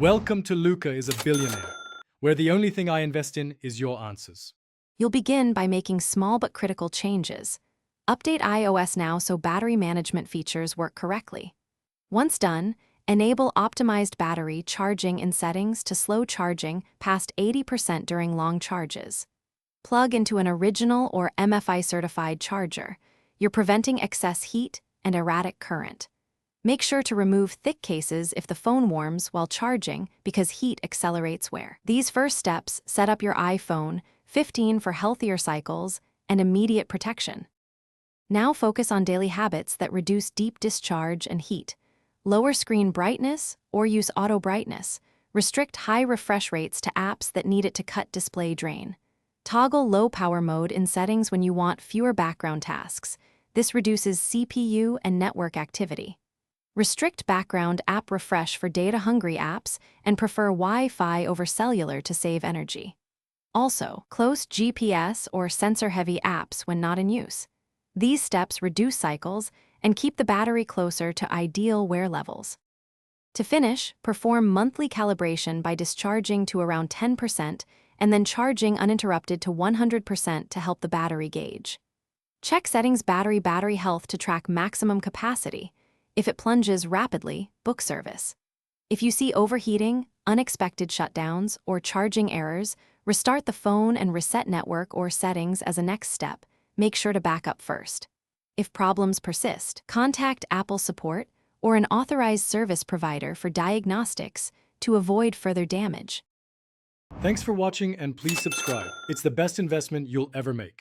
Welcome to Luca is a billionaire, where the only thing I invest in is your answers. You'll begin by making small but critical changes. Update iOS now so battery management features work correctly. Once done, enable optimized battery charging in settings to slow charging past 80% during long charges. Plug into an original or MFI-certified charger. You're preventing excess heat and erratic current. Make sure to remove thick cases if the phone warms while charging because heat accelerates wear. These first steps set up your iPhone 15 for healthier cycles and immediate protection. Now focus on daily habits that reduce deep discharge and heat. Lower screen brightness or use auto brightness. Restrict high refresh rates to apps that need it to cut display drain. Toggle low power mode in settings when you want fewer background tasks. This reduces CPU and network activity. Restrict background app refresh for data-hungry apps and prefer Wi-Fi over cellular to save energy. Also, close GPS or sensor-heavy apps when not in use. These steps reduce cycles and keep the battery closer to ideal wear levels. To finish, perform monthly calibration by discharging to around 10% and then charging uninterrupted to 100% to help the battery gauge. Check settings battery health to track maximum capacity. If it plunges rapidly, book service. If you see overheating, unexpected shutdowns, or charging errors, restart the phone and reset network or settings as a next step. Make sure to back up first. If problems persist, contact Apple support or an authorized service provider for diagnostics to avoid further damage. Thanks for watching and please subscribe. It's the best investment you'll ever make.